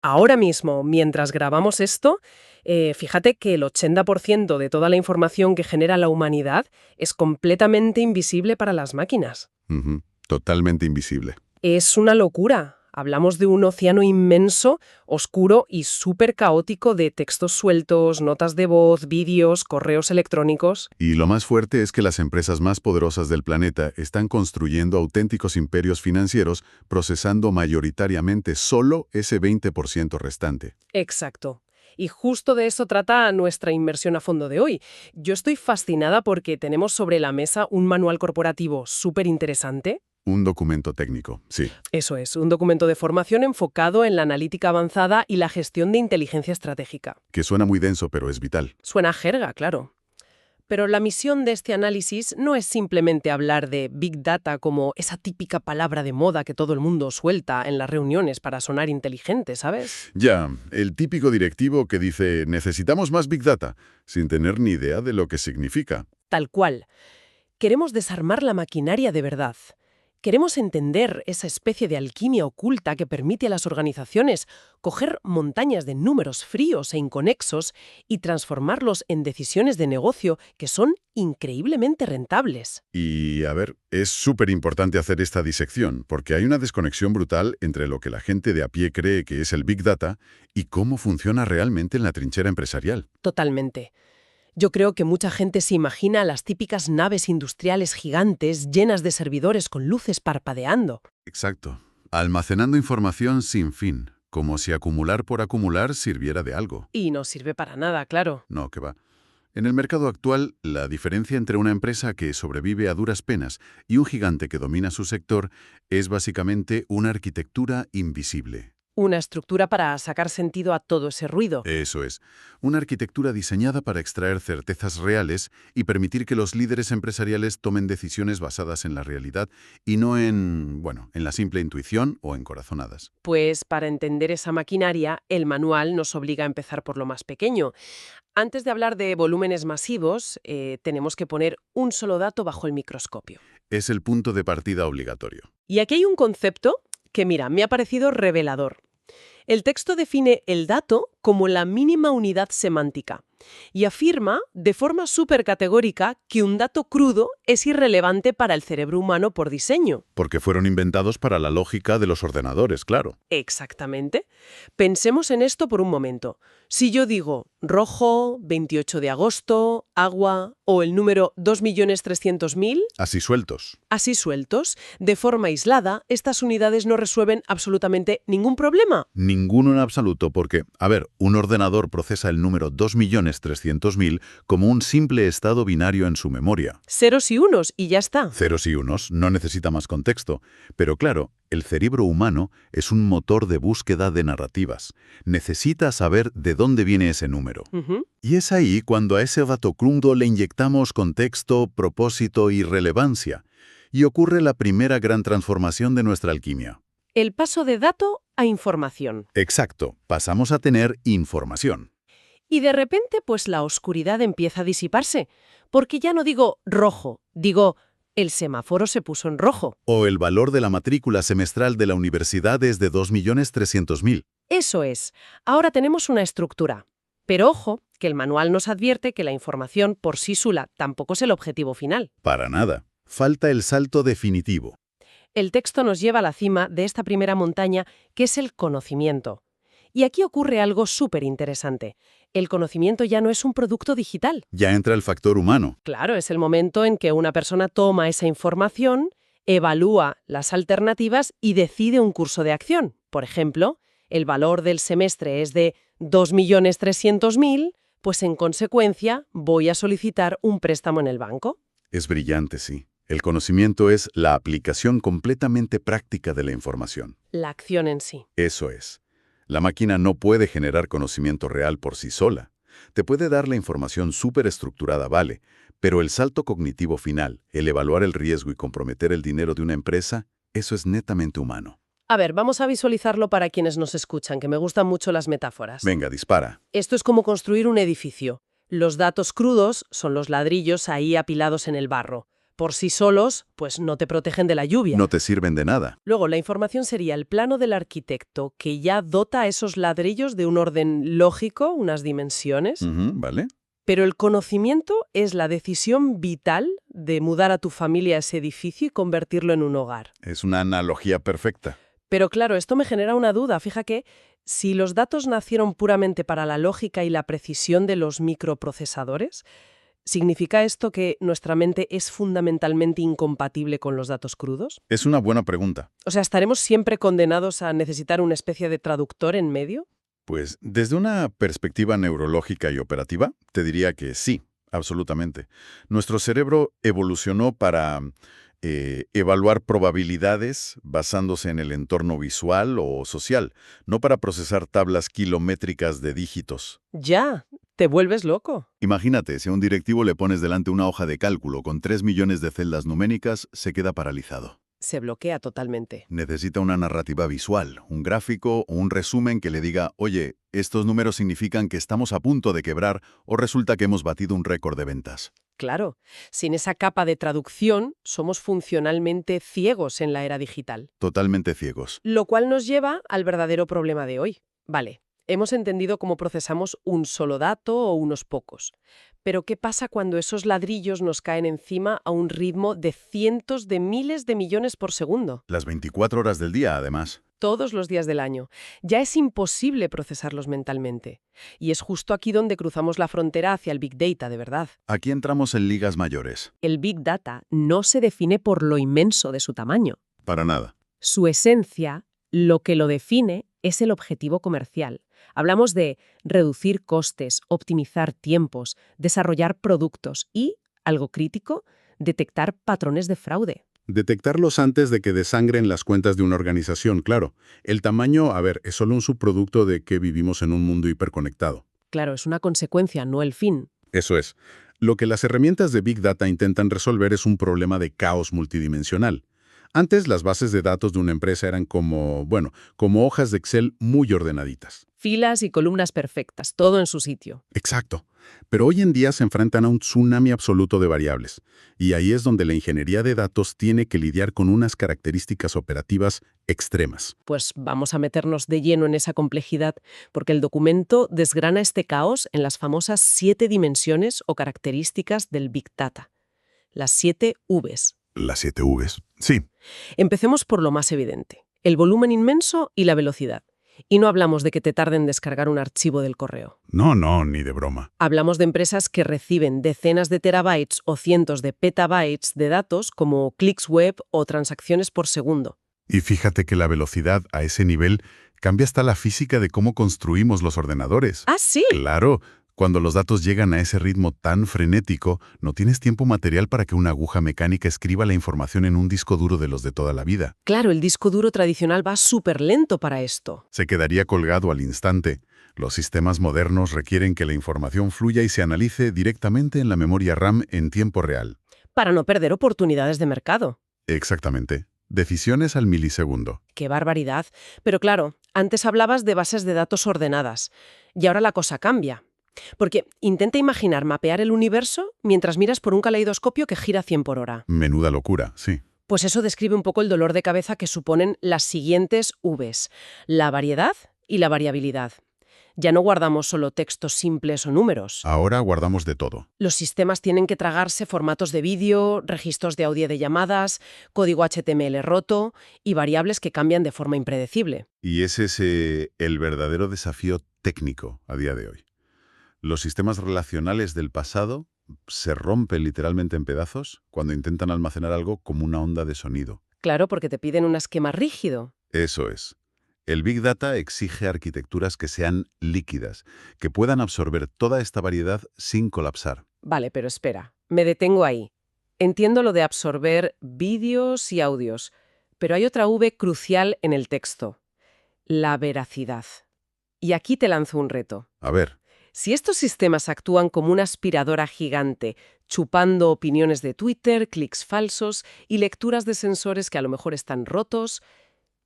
Ahora mismo, mientras grabamos esto, fíjate que el 80% de toda la información que genera la humanidad es completamente invisible para las máquinas. Ujú. Totalmente invisible. Es una locura. Hablamos de un océano inmenso, oscuro y súper caótico de textos sueltos, notas de voz, vídeos, correos electrónicos. Y lo más fuerte es que las empresas más poderosas del planeta están construyendo auténticos imperios financieros, procesando mayoritariamente solo ese 20% restante. Exacto. Y justo de eso trata nuestra inmersión a fondo de hoy. Yo estoy fascinada porque tenemos sobre la mesa un manual corporativo súper interesante. Un documento técnico, sí. Eso es, un documento de formación enfocado en la analítica avanzada y la gestión de inteligencia estratégica. Que suena muy denso, pero es vital. Suena a jerga, claro. Pero la misión de este análisis no es simplemente hablar de Big Data como esa típica palabra de moda que todo el mundo suelta en las reuniones para sonar inteligente, ¿sabes? Ya, el típico directivo que dice necesitamos más Big Data, sin tener ni idea de lo que significa. Tal cual. Queremos desarmar la maquinaria de verdad. Queremos entender esa especie de alquimia oculta que permite a las organizaciones coger montañas de números fríos e inconexos y transformarlos en decisiones de negocio que son increíblemente rentables. Y, a ver, es súper importante hacer esta disección, porque hay una desconexión brutal entre lo que la gente de a pie cree que es el Big Data y cómo funciona realmente en la trinchera empresarial. Totalmente. Yo creo que mucha gente se imagina las típicas naves industriales gigantes llenas de servidores con luces parpadeando. Exacto. Almacenando información sin fin, como si acumular por acumular sirviera de algo. Y no sirve para nada, claro. No, que va. En el mercado actual, la diferencia entre una empresa que sobrevive a duras penas y un gigante que domina su sector es básicamente una arquitectura invisible. Una estructura para sacar sentido a todo ese ruido. Eso es, una arquitectura diseñada para extraer certezas reales y permitir que los líderes empresariales tomen decisiones basadas en la realidad y no en la simple intuición o en corazonadas. Pues para entender esa maquinaria, el manual nos obliga a empezar por lo más pequeño. Antes de hablar de volúmenes masivos, tenemos que poner un solo dato bajo el microscopio. Es el punto de partida obligatorio. Y aquí hay un concepto que, mira, me ha parecido revelador. El texto define el dato como la mínima unidad semántica y afirma de forma súper categórica que un dato crudo es irrelevante para el cerebro humano por diseño. Porque fueron inventados para la lógica de los ordenadores, claro. Exactamente. Pensemos en esto por un momento. Si yo digo rojo, 28 de agosto, agua o el número 2.300.000, Así sueltos. así sueltos, de forma aislada, estas unidades no resuelven absolutamente ningún problema. Ninguno en absoluto, porque, a ver, un ordenador procesa el número 2.300.000 como un simple estado binario en su memoria. Ceros y unos y ya está. Ceros y unos, no necesita más contexto. Pero claro, el cerebro humano es un motor de búsqueda de narrativas. Necesita saber de dónde viene ese número. Ujú. Y es ahí cuando a ese dato crudo le inyectamos contexto, propósito y relevancia. Y ocurre la primera gran transformación de nuestra alquimia. El paso de dato a información. Exacto, pasamos a tener información. Y de repente, pues la oscuridad empieza a disiparse, porque ya no digo rojo, digo el semáforo se puso en rojo. O el valor de la matrícula semestral de la universidad es de 2.300.000. Eso es, ahora tenemos una estructura. Pero ojo, que el manual nos advierte que la información por sí sola tampoco es el objetivo final. Para nada. Falta el salto definitivo. El texto nos lleva a la cima de esta primera montaña, que es el conocimiento. Y aquí ocurre algo súper interesante. El conocimiento ya no es un producto digital. Ya entra el factor humano. Claro, es el momento en que una persona toma esa información, evalúa las alternativas y decide un curso de acción. Por ejemplo, el valor del semestre es de 2.300.000, pues en consecuencia voy a solicitar un préstamo en el banco. Es brillante, sí. El conocimiento es la aplicación completamente práctica de la información. La acción en sí. Eso es. La máquina no puede generar conocimiento real por sí sola. Te puede dar la información súper estructurada, vale, pero el salto cognitivo final, el evaluar el riesgo y comprometer el dinero de una empresa, eso es netamente humano. A ver, vamos a visualizarlo para quienes nos escuchan, que me gustan mucho las metáforas. Venga, dispara. Esto es como construir un edificio. Los datos crudos son los ladrillos ahí apilados en el barro. por sí solos, pues no te protegen de la lluvia. No te sirven de nada. Luego, la información sería el plano del arquitecto, que ya dota a esos ladrillos de un orden lógico, unas dimensiones. ¿Vale? Pero el conocimiento es la decisión vital de mudar a tu familia a ese edificio y convertirlo en un hogar. Es una analogía perfecta. Pero claro, esto me genera una duda. Fija que si los datos nacieron puramente para la lógica y la precisión de los microprocesadores, ¿significa esto que nuestra mente es fundamentalmente incompatible con los datos crudos? Es una buena pregunta. O sea, ¿estaremos siempre condenados a necesitar una especie de traductor en medio? Pues desde una perspectiva neurológica y operativa, te diría que sí, absolutamente. Nuestro cerebro evolucionó para evaluar probabilidades basándose en el entorno visual o social, no para procesar tablas kilométricas de dígitos. Ya, te vuelves loco. Imagínate, si a un directivo le pones delante una hoja de cálculo con 3 millones de celdas numéricas, se queda paralizado. Se bloquea totalmente. Necesita una narrativa visual, un gráfico o un resumen que le diga, oye, estos números significan que estamos a punto de quebrar o resulta que hemos batido un récord de ventas. Claro, sin esa capa de traducción, somos funcionalmente ciegos en la era digital. Totalmente ciegos. Lo cual nos lleva al verdadero problema de hoy. Vale, hemos entendido cómo procesamos un solo dato o unos pocos. Pero ¿qué pasa cuando esos ladrillos nos caen encima a un ritmo de cientos de miles de millones por segundo? Las 24 horas del día, además. Todos los días del año. Ya es imposible procesarlos mentalmente. Y es justo aquí donde cruzamos la frontera hacia el Big Data, de verdad. Aquí entramos en ligas mayores. El Big Data no se define por lo inmenso de su tamaño. Para nada. Su esencia, lo que lo define, es el objetivo comercial. Hablamos de reducir costes, optimizar tiempos, desarrollar productos y, algo crítico, detectar patrones de fraude. Detectarlos antes de que desangren las cuentas de una organización, claro. El tamaño, es solo un subproducto de que vivimos en un mundo hiperconectado. Claro, es una consecuencia, no el fin. Eso es. Lo que las herramientas de Big Data intentan resolver es un problema de caos multidimensional. Antes, las bases de datos de una empresa eran como hojas de Excel muy ordenaditas. Filas y columnas perfectas, todo en su sitio. Exacto. Pero hoy en día se enfrentan a un tsunami absoluto de variables. Y ahí es donde la ingeniería de datos tiene que lidiar con unas características operativas extremas. Pues vamos a meternos de lleno en esa complejidad, porque el documento desgrana este caos en las famosas 7 dimensiones o características del Big Data. Las 7 Vs. Las 7 Vs. Sí. Empecemos por lo más evidente, el volumen inmenso y la velocidad. Y no hablamos de que te tarden en descargar un archivo del correo. No, ni de broma. Hablamos de empresas que reciben decenas de terabytes o cientos de petabytes de datos como clics web o transacciones por segundo. Y fíjate que la velocidad a ese nivel cambia hasta la física de cómo construimos los ordenadores. ¡Ah, sí! Claro. Cuando los datos llegan a ese ritmo tan frenético, no tienes tiempo material para que una aguja mecánica escriba la información en un disco duro de los de toda la vida. Claro, el disco duro tradicional va súper lento para esto. Se quedaría colgado al instante. Los sistemas modernos requieren que la información fluya y se analice directamente en la memoria RAM en tiempo real. Para no perder oportunidades de mercado. Exactamente. Decisiones al milisegundo. ¡Qué barbaridad! Pero claro, antes hablabas de bases de datos ordenadas. Y ahora la cosa cambia. Porque intenta imaginar mapear el universo mientras miras por un caleidoscopio que gira 100 por hora. Menuda locura, sí. Pues eso describe un poco el dolor de cabeza que suponen las siguientes Vs: la variedad y la variabilidad. Ya no guardamos solo textos simples o números. Ahora guardamos de todo. Los sistemas tienen que tragarse formatos de vídeo, registros de audio de llamadas, código HTML roto y variables que cambian de forma impredecible. Y ese es el verdadero desafío técnico a día de hoy. Los sistemas relacionales del pasado se rompen literalmente en pedazos cuando intentan almacenar algo como una onda de sonido. Claro, porque te piden un esquema rígido. Eso es. El Big Data exige arquitecturas que sean líquidas, que puedan absorber toda esta variedad sin colapsar. Vale, pero espera, me detengo ahí. Entiendo lo de absorber vídeos y audios, pero hay otra V crucial en el texto: la veracidad. Y aquí te lanzo un reto. A ver. Si estos sistemas actúan como una aspiradora gigante, chupando opiniones de Twitter, clics falsos y lecturas de sensores que a lo mejor están rotos,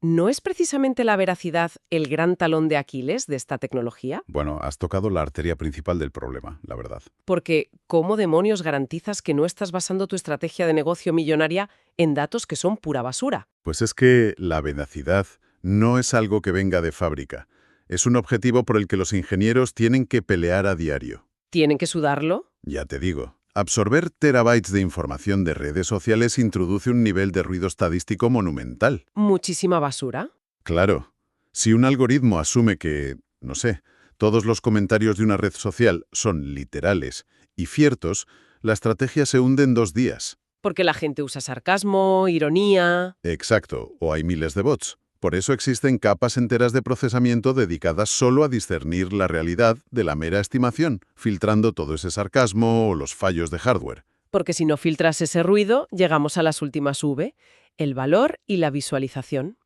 ¿no es precisamente la veracidad el gran talón de Aquiles de esta tecnología? Bueno, has tocado la arteria principal del problema, la verdad. Porque, ¿cómo demonios garantizas que no estás basando tu estrategia de negocio millonaria en datos que son pura basura? Pues es que la veracidad no es algo que venga de fábrica. Es un objetivo por el que los ingenieros tienen que pelear a diario. ¿Tienen que sudarlo? Ya te digo, absorber terabytes de información de redes sociales introduce un nivel de ruido estadístico monumental. ¿Muchísima basura? Claro, si un algoritmo asume que, no sé, todos los comentarios de una red social son literales y ciertos, la estrategia se hunde en 2 días. Porque la gente usa sarcasmo, ironía... Exacto, o hay miles de bots. Por eso existen capas enteras de procesamiento dedicadas solo a discernir la realidad de la mera estimación, filtrando todo ese sarcasmo o los fallos de hardware. Porque si no filtras ese ruido, llegamos a las últimas V, el valor y la visualización.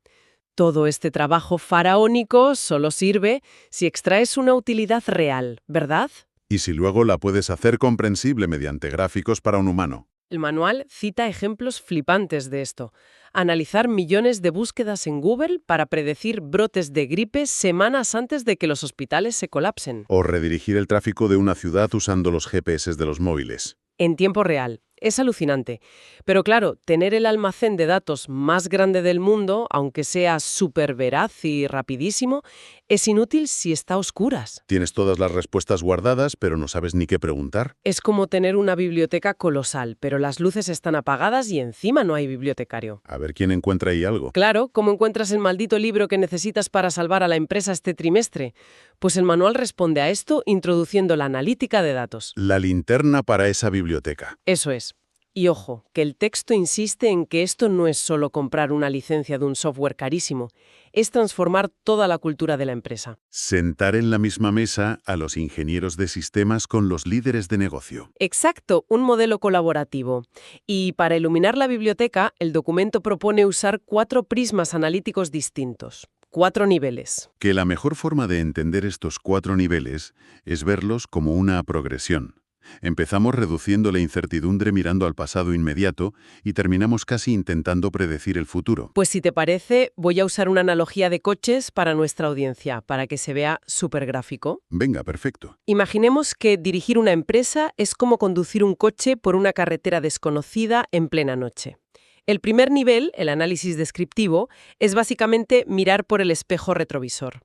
Todo este trabajo faraónico solo sirve si extraes una utilidad real, ¿verdad? Y si luego la puedes hacer comprensible mediante gráficos para un humano. El manual cita ejemplos flipantes de esto. Analizar millones de búsquedas en Google para predecir brotes de gripe semanas antes de que los hospitales se colapsen. O redirigir el tráfico de una ciudad usando los GPS de los móviles. En tiempo real. Es alucinante. Pero claro, tener el almacén de datos más grande del mundo, aunque sea súper veraz y rapidísimo, es inútil si está a oscuras. Tienes todas las respuestas guardadas, pero no sabes ni qué preguntar. Es como tener una biblioteca colosal, pero las luces están apagadas y encima no hay bibliotecario. A ver quién encuentra ahí algo. Claro, ¿cómo encuentras el maldito libro que necesitas para salvar a la empresa este trimestre? Pues el manual responde a esto introduciendo la analítica de datos. La linterna para esa biblioteca. Eso es. Y ojo, que el texto insiste en que esto no es solo comprar una licencia de un software carísimo, es transformar toda la cultura de la empresa. Sentar en la misma mesa a los ingenieros de sistemas con los líderes de negocio. Exacto, un modelo colaborativo. Y para iluminar la biblioteca, el documento propone usar 4 prismas analíticos distintos. 4 niveles. Que la mejor forma de entender estos 4 niveles es verlos como una progresión. Empezamos reduciendo la incertidumbre mirando al pasado inmediato y terminamos casi intentando predecir el futuro. Pues si te parece, voy a usar una analogía de coches para nuestra audiencia, para que se vea súper gráfico. Venga, perfecto. Imaginemos que dirigir una empresa es como conducir un coche por una carretera desconocida en plena noche. El primer nivel, el análisis descriptivo, es básicamente mirar por el espejo retrovisor.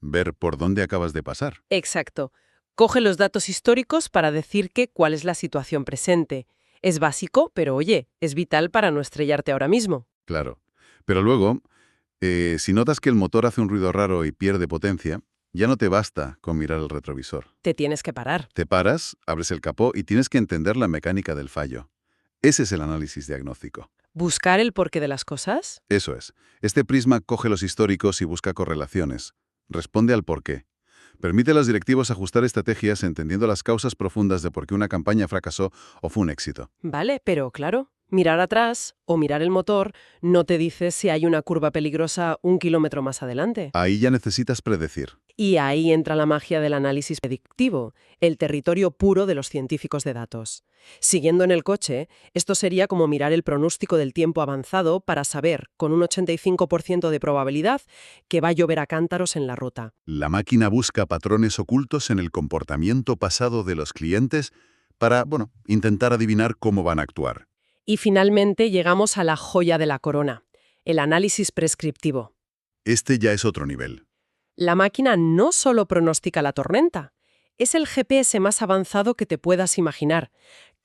Ver por dónde acabas de pasar. Exacto. Coge los datos históricos para decir cuál es la situación presente. Es básico, pero oye, es vital para no estrellarte ahora mismo. Claro. Pero luego, si notas que el motor hace un ruido raro y pierde potencia, ya no te basta con mirar el retrovisor. Te tienes que parar. Te paras, abres el capó y tienes que entender la mecánica del fallo. Ese es el análisis diagnóstico. ¿Buscar el porqué de las cosas? Eso es. Este prisma coge los históricos y busca correlaciones. Responde al porqué. Permite a los directivos ajustar estrategias entendiendo las causas profundas de por qué una campaña fracasó o fue un éxito. Vale, pero claro, mirar atrás o mirar el motor no te dice si hay una curva peligrosa 1 kilómetro más adelante. Ahí ya necesitas predecir. Y ahí entra la magia del análisis predictivo, el territorio puro de los científicos de datos. Siguiendo en el coche, esto sería como mirar el pronóstico del tiempo avanzado para saber, con un 85% de probabilidad, que va a llover a cántaros en la ruta. La máquina busca patrones ocultos en el comportamiento pasado de los clientes para, intentar adivinar cómo van a actuar. Y finalmente llegamos a la joya de la corona, el análisis prescriptivo. Este ya es otro nivel. La máquina no solo pronostica la tormenta, es el GPS más avanzado que te puedas imaginar.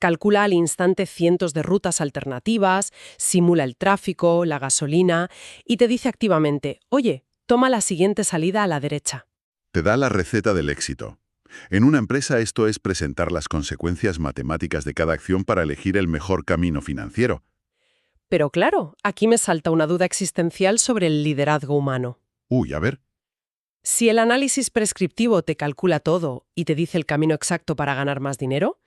Calcula al instante cientos de rutas alternativas, simula el tráfico, la gasolina y te dice activamente, oye, toma la siguiente salida a la derecha. Te da la receta del éxito. En una empresa esto es presentar las consecuencias matemáticas de cada acción para elegir el mejor camino financiero. Pero claro, aquí me salta una duda existencial sobre el liderazgo humano. A ver. Si el análisis prescriptivo te calcula todo y te dice el camino exacto para ganar más dinero,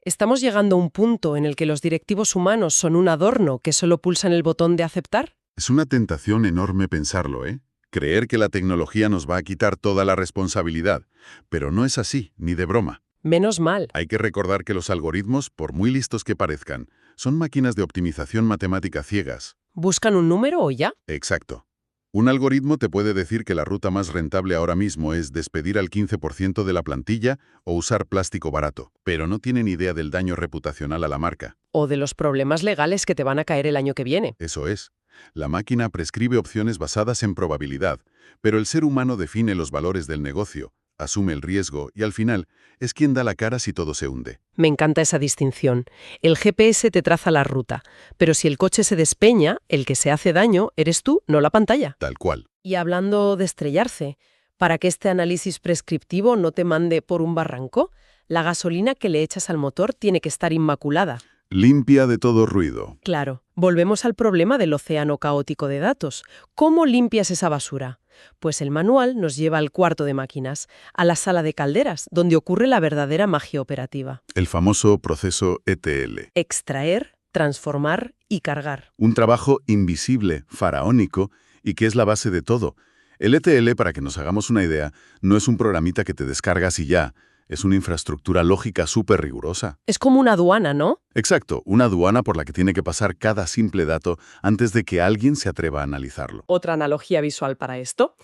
¿estamos llegando a un punto en el que los directivos humanos son un adorno que solo pulsan el botón de aceptar? Es una tentación enorme pensarlo, ¿eh? Creer que la tecnología nos va a quitar toda la responsabilidad. Pero no es así, ni de broma. Menos mal. Hay que recordar que los algoritmos, por muy listos que parezcan, son máquinas de optimización matemática ciegas. ¿Buscan un número o ya? Exacto. Un algoritmo te puede decir que la ruta más rentable ahora mismo es despedir al 15% de la plantilla o usar plástico barato, pero no tiene ni idea del daño reputacional a la marca. O de los problemas legales que te van a caer el año que viene. Eso es. La máquina prescribe opciones basadas en probabilidad, pero el ser humano define los valores del negocio, asume el riesgo y al final es quien da la cara si todo se hunde. Me encanta esa distinción. El GPS te traza la ruta, pero si el coche se despeña, el que se hace daño eres tú, no la pantalla. Tal cual. Y hablando de estrellarse, para que este análisis prescriptivo no te mande por un barranco, la gasolina que le echas al motor tiene que estar inmaculada. Limpia de todo ruido. Claro, volvemos al problema del océano caótico de datos. ¿Cómo limpias esa basura? Pues el manual nos lleva al cuarto de máquinas, a la sala de calderas, donde ocurre la verdadera magia operativa. El famoso proceso ETL. Extraer, transformar y cargar. Un trabajo invisible, faraónico, y que es la base de todo. El ETL, para que nos hagamos una idea, no es un programita que te descargas y ya. Es una infraestructura lógica súper rigurosa. Es como una aduana, ¿no? Exacto, una aduana por la que tiene que pasar cada simple dato antes de que alguien se atreva a analizarlo. Otra analogía visual para esto.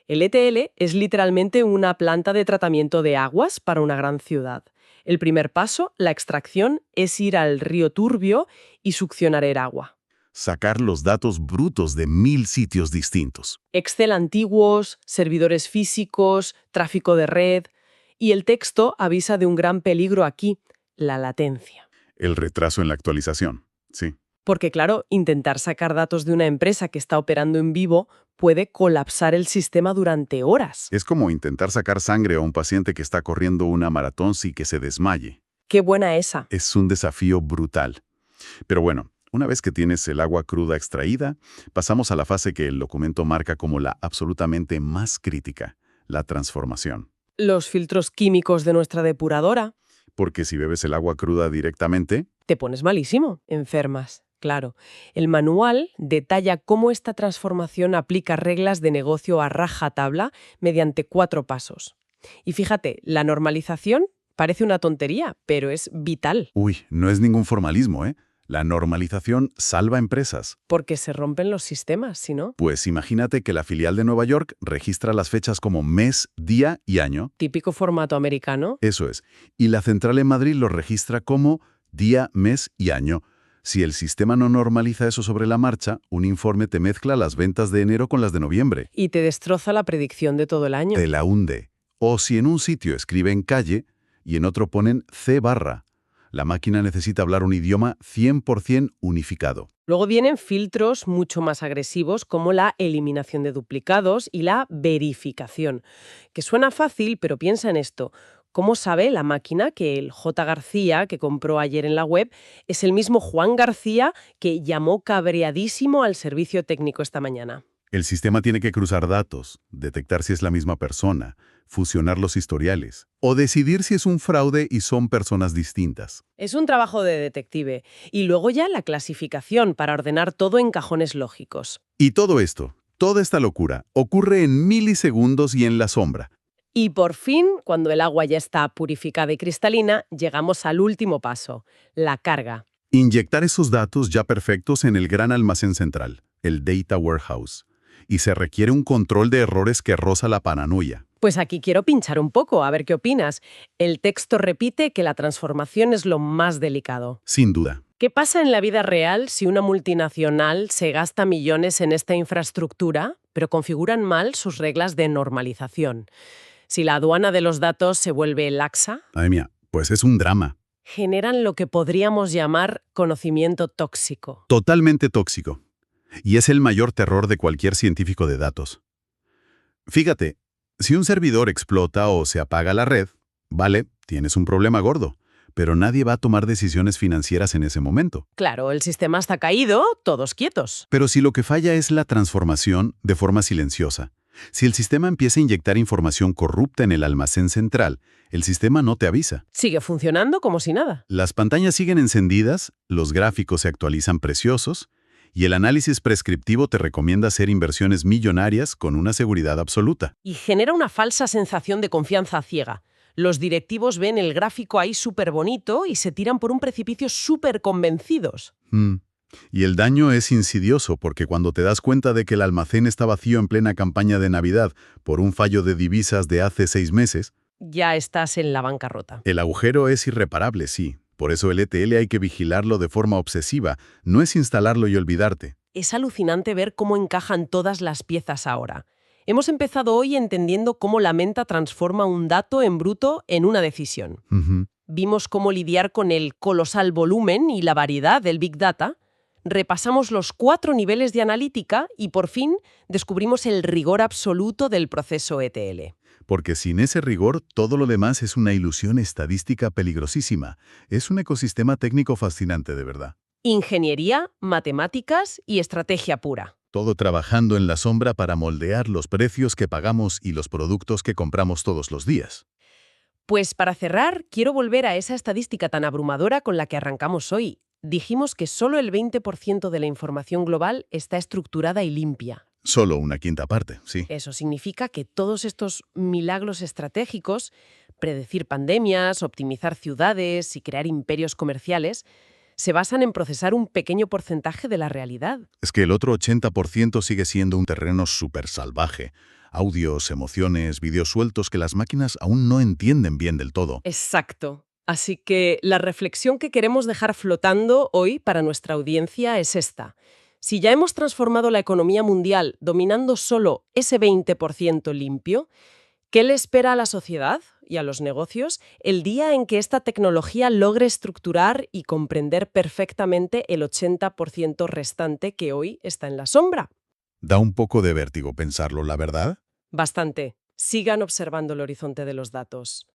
El ETL es literalmente una planta de tratamiento de aguas para una gran ciudad. El primer paso, la extracción, es ir al río Turbio y succionar el agua. Sacar los datos brutos de 1000 sitios distintos. Excel antiguos, servidores físicos, tráfico de red. Y el texto avisa de un gran peligro aquí, la latencia. El retraso en la actualización, sí. Porque claro, intentar sacar datos de una empresa que está operando en vivo puede colapsar el sistema durante horas. Es como intentar sacar sangre a un paciente que está corriendo una maratón sin que se desmaye. ¡Qué buena esa! Es un desafío brutal. Pero bueno, una vez que tienes el agua cruda extraída, pasamos a la fase que el documento marca como la absolutamente más crítica, la transformación. Los filtros químicos de nuestra depuradora. Porque si bebes el agua cruda directamente, Te pones malísimo, enfermas. Claro, el manual detalla cómo esta transformación aplica reglas de negocio a rajatabla mediante 4 pasos. Y fíjate, la normalización parece una tontería, pero es vital. no es ningún formalismo, ¿eh? La normalización salva empresas. Porque se rompen los sistemas, ¿sí no? Pues imagínate que la filial de Nueva York registra las fechas como mes, día y año. Típico formato americano. Eso es. Y la central en Madrid lo registra como día, mes y año. Si el sistema no normaliza eso sobre la marcha, un informe te mezcla las ventas de enero con las de noviembre. Y te destroza la predicción de todo el año. Te la hunde. O si en un sitio escriben calle y en otro ponen C barra. La máquina necesita hablar un idioma 100% unificado. Luego vienen filtros mucho más agresivos como la eliminación de duplicados y la verificación. Que suena fácil, pero piensa en esto. ¿Cómo sabe la máquina que el J. García que compró ayer en la web es el mismo Juan García que llamó cabreadísimo al servicio técnico esta mañana? El sistema tiene que cruzar datos, detectar si es la misma persona, fusionar los historiales, o decidir si es un fraude y son personas distintas. Es un trabajo de detective. Y luego ya la clasificación para ordenar todo en cajones lógicos. Y todo esto, toda esta locura, ocurre en milisegundos y en la sombra. Y por fin, cuando el agua ya está purificada y cristalina, llegamos al último paso, la carga. Inyectar esos datos ya perfectos en el gran almacén central, el Data Warehouse. Y se requiere un control de errores que roza la paranoia. Pues aquí quiero pinchar un poco, a ver qué opinas. El texto repite que la transformación es lo más delicado. Sin duda. ¿Qué pasa en la vida real si una multinacional se gasta millones en esta infraestructura, pero configuran mal sus reglas de normalización? Si la aduana de los datos se vuelve laxa, Ay mía, pues es un drama. generan lo que podríamos llamar conocimiento tóxico. Totalmente tóxico. Y es el mayor terror de cualquier científico de datos. Fíjate, si un servidor explota o se apaga la red, vale, tienes un problema gordo, pero nadie va a tomar decisiones financieras en ese momento. Claro, el sistema está caído, todos quietos. Pero si lo que falla es la transformación de forma silenciosa, si el sistema empieza a inyectar información corrupta en el almacén central, el sistema no te avisa. Sigue funcionando como si nada. Las pantallas siguen encendidas, los gráficos se actualizan preciosos, y el análisis prescriptivo te recomienda hacer inversiones millonarias con una seguridad absoluta. Y genera una falsa sensación de confianza ciega. Los directivos ven el gráfico ahí súper bonito y se tiran por un precipicio súper convencidos. Y el daño es insidioso porque cuando te das cuenta de que el almacén está vacío en plena campaña de Navidad por un fallo de divisas de hace 6 meses, Ya estás en la bancarrota. el agujero es irreparable, sí. Por eso el ETL hay que vigilarlo de forma obsesiva, no es instalarlo y olvidarte. Es alucinante ver cómo encajan todas las piezas ahora. Hemos empezado hoy entendiendo cómo la menta transforma un dato en bruto en una decisión. Ujú. Vimos cómo lidiar con el colosal volumen y la variedad del Big Data. Repasamos los 4 niveles de analítica y por fin descubrimos el rigor absoluto del proceso ETL. Porque sin ese rigor, todo lo demás es una ilusión estadística peligrosísima. Es un ecosistema técnico fascinante, de verdad. Ingeniería, matemáticas y estrategia pura. Todo trabajando en la sombra para moldear los precios que pagamos y los productos que compramos todos los días. Pues para cerrar, quiero volver a esa estadística tan abrumadora con la que arrancamos hoy. Dijimos que solo el 20% de la información global está estructurada y limpia. Solo una quinta parte, sí. Eso significa que todos estos milagros estratégicos, predecir pandemias, optimizar ciudades y crear imperios comerciales, se basan en procesar un pequeño porcentaje de la realidad. Es que el otro 80% sigue siendo un terreno súper salvaje. Audios, emociones, vídeos sueltos que las máquinas aún no entienden bien del todo. Exacto. Así que la reflexión que queremos dejar flotando hoy para nuestra audiencia es esta. Si ya hemos transformado la economía mundial dominando solo ese 20% limpio, ¿qué le espera a la sociedad y a los negocios el día en que esta tecnología logre estructurar y comprender perfectamente el 80% restante que hoy está en la sombra? Da un poco de vértigo pensarlo, la verdad. Bastante. Sigan observando el horizonte de los datos.